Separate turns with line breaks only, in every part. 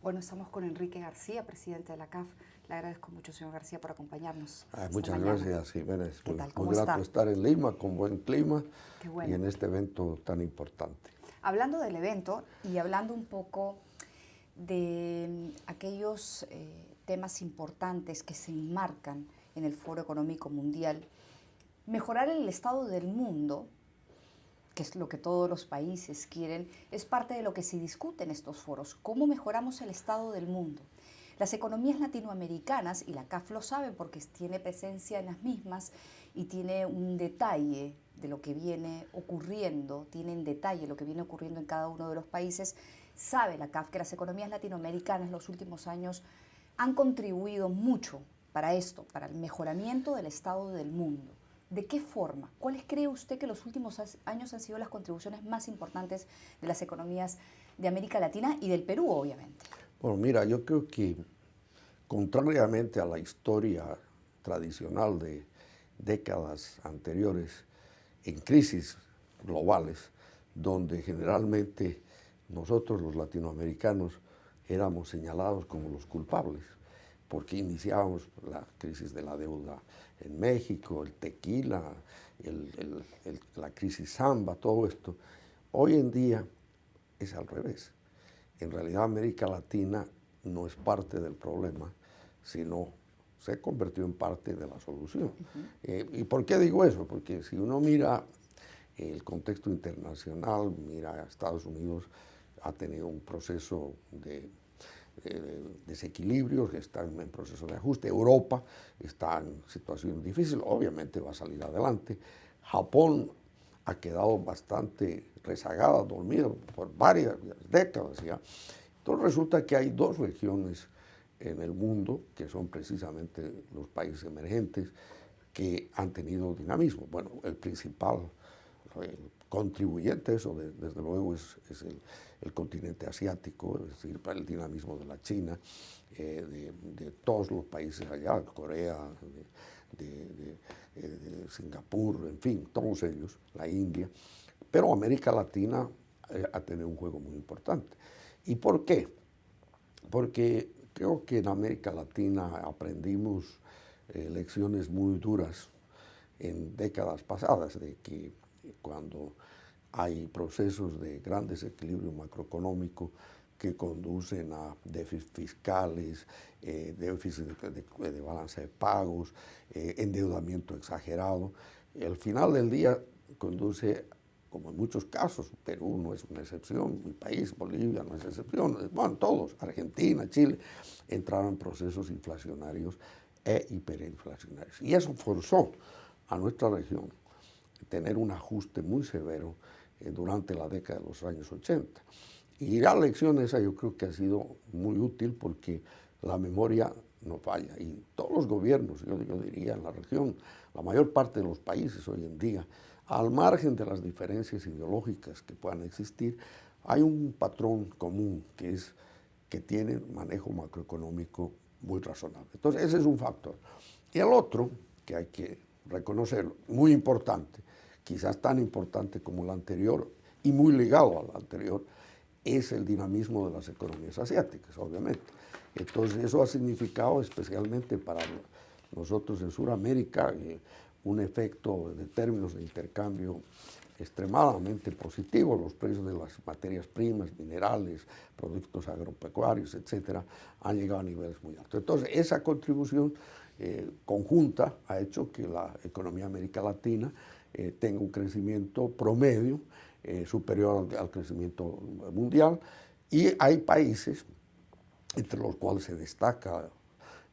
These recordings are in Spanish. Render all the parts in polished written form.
Bueno, estamos con Enrique García, presidente de la CAF. Le agradezco mucho, señor García, por acompañarnos esta
Muchas
mañana.
gracias, Jiménez.
¿Qué tal?
Muy
¿Cómo
grato
está?
estar en Lima, con buen clima
Qué
y
bueno.
en este evento tan importante.
Hablando del evento y hablando un poco de aquellos temas importantes que se enmarcan en el Foro Económico Mundial, mejorar el estado del mundo, que es lo que todos los países quieren, es parte de lo que se discute en estos foros. ¿Cómo mejoramos el estado del mundo? Las economías latinoamericanas, y la CAF lo sabe porque tiene presencia en las mismas y tiene un detalle de lo que viene ocurriendo, tiene en detalle lo que viene ocurriendo en cada uno de los países, sabe la CAF que las economías latinoamericanas en los últimos años han contribuido mucho para esto, para el mejoramiento del estado del mundo. ¿De qué forma? ¿Cuáles cree usted que los últimos años han sido las contribuciones más importantes de las economías de América Latina y del Perú, obviamente?
Bueno, mira, yo creo que contrariamente a la historia tradicional de décadas anteriores, en crisis globales, donde generalmente nosotros los latinoamericanos éramos señalados como los culpables, porque iniciábamos la crisis de la deuda en México, el tequila, la crisis samba, todo esto. Hoy en día es al revés. En realidad América Latina no es parte del problema, sino se convirtió en parte de la solución. ¿Y por qué digo eso? Porque si uno mira el contexto internacional, mira a Estados Unidos, ha tenido un proceso de desequilibrios, está en proceso de ajuste. Europa está en situación difícil, obviamente va a salir adelante. Japón ha quedado bastante rezagada, dormida por varias décadas ya. Entonces resulta que hay dos regiones en el mundo, que son precisamente los países emergentes, que han tenido dinamismo. Bueno, el principal contribuyente a eso, desde luego, es el continente asiático, es decir, para el dinamismo de la China, de todos los países allá, Corea, de Singapur, en fin, todos ellos, la India. Pero América Latina ha tenido un juego muy importante. ¿Y por qué? Porque creo que en América Latina aprendimos lecciones muy duras en décadas pasadas, de que cuando hay procesos de gran desequilibrio macroeconómico que conducen a déficits fiscales, déficit de balance de pagos, endeudamiento exagerado, al final del día conduce, como en muchos casos, Perú no es una excepción, mi país, Bolivia, no es excepción, bueno, todos, Argentina, Chile, entraron en procesos inflacionarios e hiperinflacionarios. Y eso forzó a nuestra región a tener un ajuste muy severo durante la década de los años 80. Y la lección esa yo creo que ha sido muy útil porque la memoria no falla. Y todos los gobiernos, yo diría en la región, la mayor parte de los países hoy en día, al margen de las diferencias ideológicas que puedan existir, hay un patrón común que es que tienen manejo macroeconómico muy razonable. Entonces ese es un factor. Y el otro, que hay que reconocerlo, muy importante, quizás tan importante como el anterior y muy ligado al anterior, es el dinamismo de las economías asiáticas, obviamente. Entonces eso ha significado especialmente para nosotros en Sudamérica un efecto de términos de intercambio extremadamente positivo. Los precios de las materias primas, minerales, productos agropecuarios, etcétera, han llegado a niveles muy altos. Entonces esa contribución conjunta ha hecho que la economía de América Latina tenga un crecimiento promedio superior al crecimiento mundial, y hay países, entre los cuales se destaca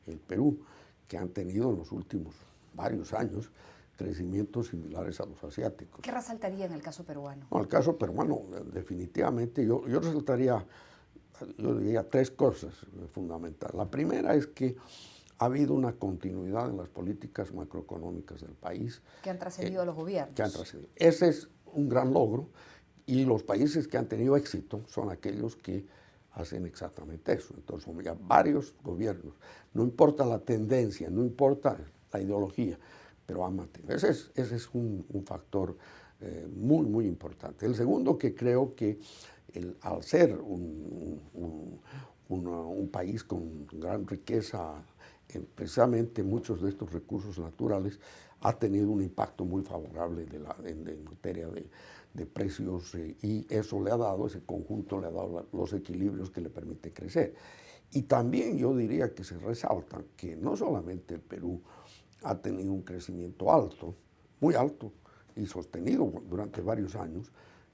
el Perú, que han tenido en los últimos varios años crecimientos similares a los asiáticos.
¿Qué resaltaría en el caso peruano?
No, el caso peruano, definitivamente, yo resaltaría, yo diría tres cosas fundamentales. La primera es que ha habido una continuidad en las políticas macroeconómicas del país.
Que han trascendido a los gobiernos.
Que han trascendido. Ese es un gran logro, y los países que han tenido éxito son aquellos que hacen exactamente eso. Entonces, son ya varios gobiernos. No importa la tendencia, no importa la ideología, pero han mantenido. Ese es un factor muy, muy importante. El segundo, que creo que al ser un país con gran riqueza, precisamente muchos de estos recursos naturales, ha tenido un impacto muy favorable en materia de precios y eso le ha dado, ese conjunto le ha dado los equilibrios que le permite crecer. Y también yo diría que se resalta que no solamente el Perú ha tenido un crecimiento alto, muy alto y sostenido durante varios años,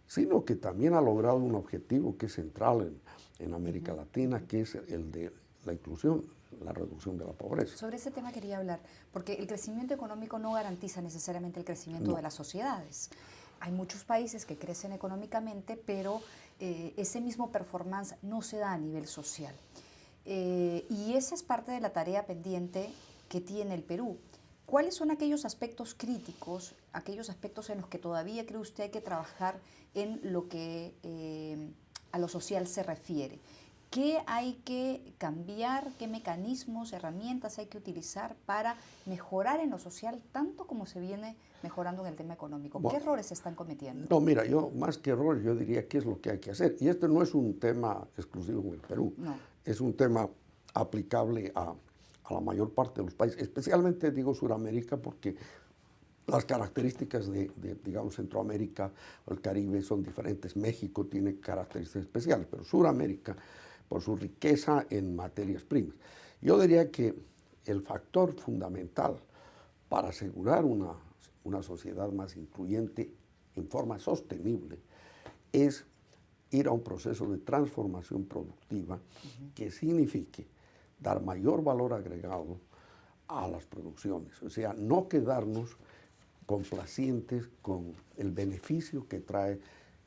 sino que también ha logrado un objetivo que es central en América Latina, que es el de la inclusión, la reducción de la pobreza.
Sobre ese tema quería hablar, porque el crecimiento económico no garantiza necesariamente el crecimiento de las sociedades. Hay muchos países que crecen económicamente, pero ese mismo performance no se da a nivel social. Y esa es parte de la tarea pendiente que tiene el Perú. ¿Cuáles son aquellos aspectos críticos, aquellos aspectos en los que todavía cree usted hay que trabajar en lo que a lo social se refiere? ¿Qué hay que cambiar? ¿Qué mecanismos, herramientas hay que utilizar para mejorar en lo social tanto como se viene mejorando en el tema económico? ¿Qué errores se están cometiendo?
No, mira, yo más que errores, yo diría qué es lo que hay que hacer. Y este no es un tema exclusivo en el Perú,
No.
Es un tema aplicable a la mayor parte de los países, especialmente digo Sudamérica porque las características digamos, Centroamérica o el Caribe son diferentes. México tiene características especiales, pero Sudamérica, por su riqueza en materias primas. Yo diría que el factor fundamental para asegurar una sociedad más incluyente en forma sostenible es ir a un proceso de transformación productiva que signifique dar mayor valor agregado a las producciones, o sea, no quedarnos complacientes con el beneficio que trae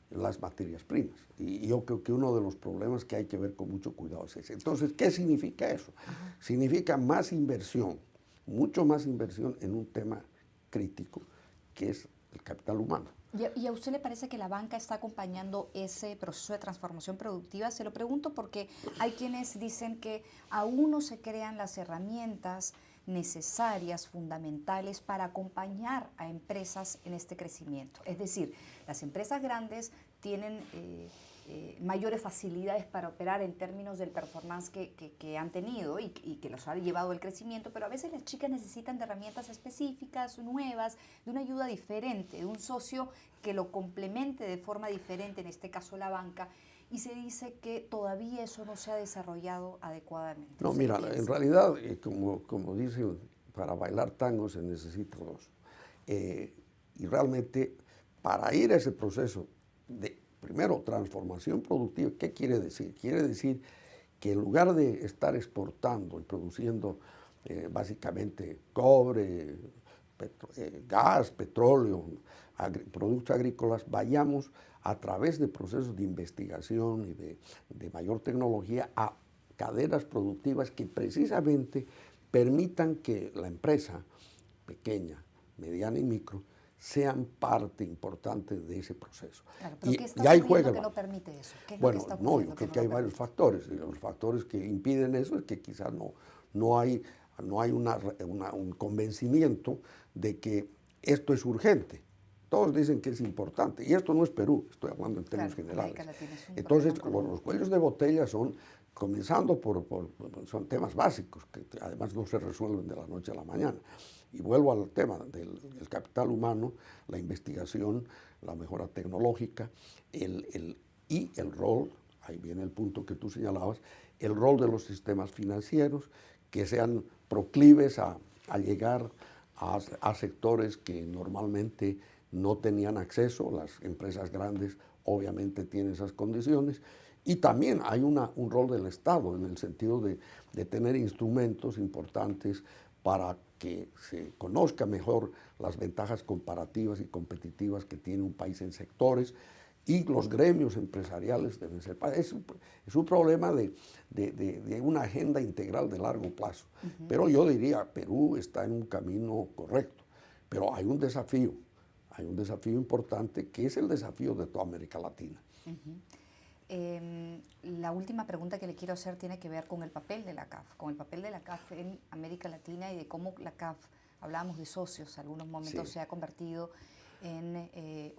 las materias primas. Y yo creo que uno de los problemas que hay que ver con mucho cuidado es ese. Entonces, ¿qué significa eso? Significa más inversión, mucho más inversión en un tema crítico, que es el capital humano.
¿Y a usted le parece que la banca está acompañando ese proceso de transformación productiva? Se lo pregunto porque hay quienes dicen que aún no se crean las herramientas necesarias, fundamentales para acompañar a empresas en este crecimiento. Es decir, las empresas grandes tienen mayores facilidades para operar en términos del performance que han tenido y que los ha llevado al crecimiento, pero a veces las chicas necesitan de herramientas específicas, nuevas, de una ayuda diferente, de un socio que lo complemente de forma diferente, en este caso la banca, y se dice que todavía eso no se ha desarrollado adecuadamente.
No, mira, en realidad, como dicen, para bailar tango se necesita dos. Y realmente, para ir a ese proceso de, primero, transformación productiva, ¿qué quiere decir? Quiere decir que en lugar de estar exportando y produciendo básicamente cobre, gas, petróleo, productos agrícolas, vayamos a través de procesos de investigación y de mayor tecnología a cadenas productivas que precisamente permitan que la empresa pequeña, mediana y micro sean parte importante de ese proceso.
Claro, pero ¿qué está ocurriendo que no permite eso?
Bueno, no, yo creo que hay varios factores. Los factores que impiden eso es que quizás no hay un convencimiento de que esto es urgente. Todos dicen que es importante. Y esto no es Perú, estoy hablando en términos generales. Entonces, los cuellos de botella son, comenzando son temas básicos, que además no se resuelven de la noche a la mañana. Y vuelvo al tema del capital humano, la investigación, la mejora tecnológica, y el rol, ahí viene el punto que tú señalabas, el rol de los sistemas financieros que sean proclives a llegar a sectores que normalmente no tenían acceso. Las empresas grandes obviamente tienen esas condiciones. Y también hay un rol del Estado en el sentido de tener instrumentos importantes para que se conozca mejor las ventajas comparativas y competitivas que tiene un país en sectores, y los gremios empresariales deben ser. Es un problema de una agenda integral de largo plazo. Pero yo diría, Perú está en un camino correcto, pero hay un desafío importante que es el desafío de toda América Latina.
La última pregunta que le quiero hacer tiene que ver con el papel de la CAF, en América Latina y de cómo la CAF, hablábamos de socios, en algunos momentos se ha convertido en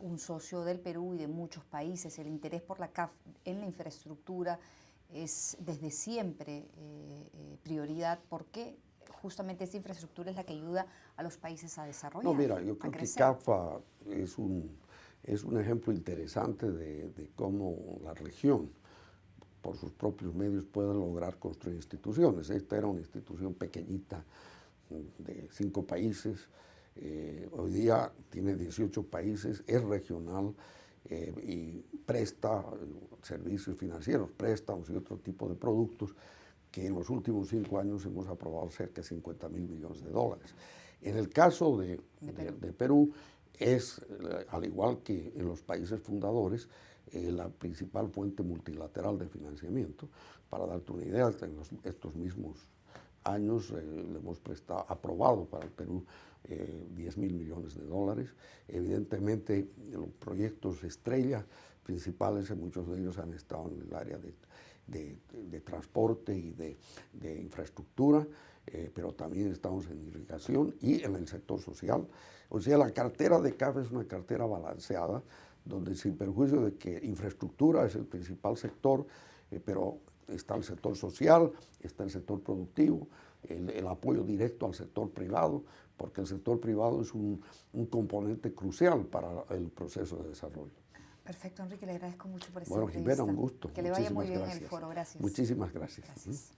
un socio del Perú y de muchos países. El interés por la CAF en la infraestructura es desde siempre prioridad, porque justamente esta infraestructura es la que ayuda a los países a desarrollar.
No, mira, yo creo que CAFA es un ejemplo interesante de cómo la región, por sus propios medios, puede lograr construir instituciones. Esta era una institución pequeñita de 5 países, hoy día tiene 18 países, es regional y presta servicios financieros, préstamos y otro tipo de productos que en los últimos 5 años hemos aprobado cerca de $50.000 millones. En el caso de Perú es, al igual que en los países fundadores, la principal fuente multilateral de financiamiento. Para darte una idea, en estos mismos años le hemos aprobado para el Perú $10.000 millones. Evidentemente, los proyectos estrella principales, muchos de ellos han estado en el área de transporte y de infraestructura, pero también estamos en irrigación y en el sector social. O sea, la cartera de CAF es una cartera balanceada, donde sin perjuicio de que infraestructura es el principal sector, pero está el sector social, está el sector productivo, el apoyo directo al sector privado, porque el sector privado es un componente crucial para el proceso de desarrollo.
Perfecto, Enrique, le agradezco mucho por esta
entrevista. Bueno, Jimena, un gusto.
Que le vaya muy bien en el foro, gracias.
Muchísimas gracias.
Gracias.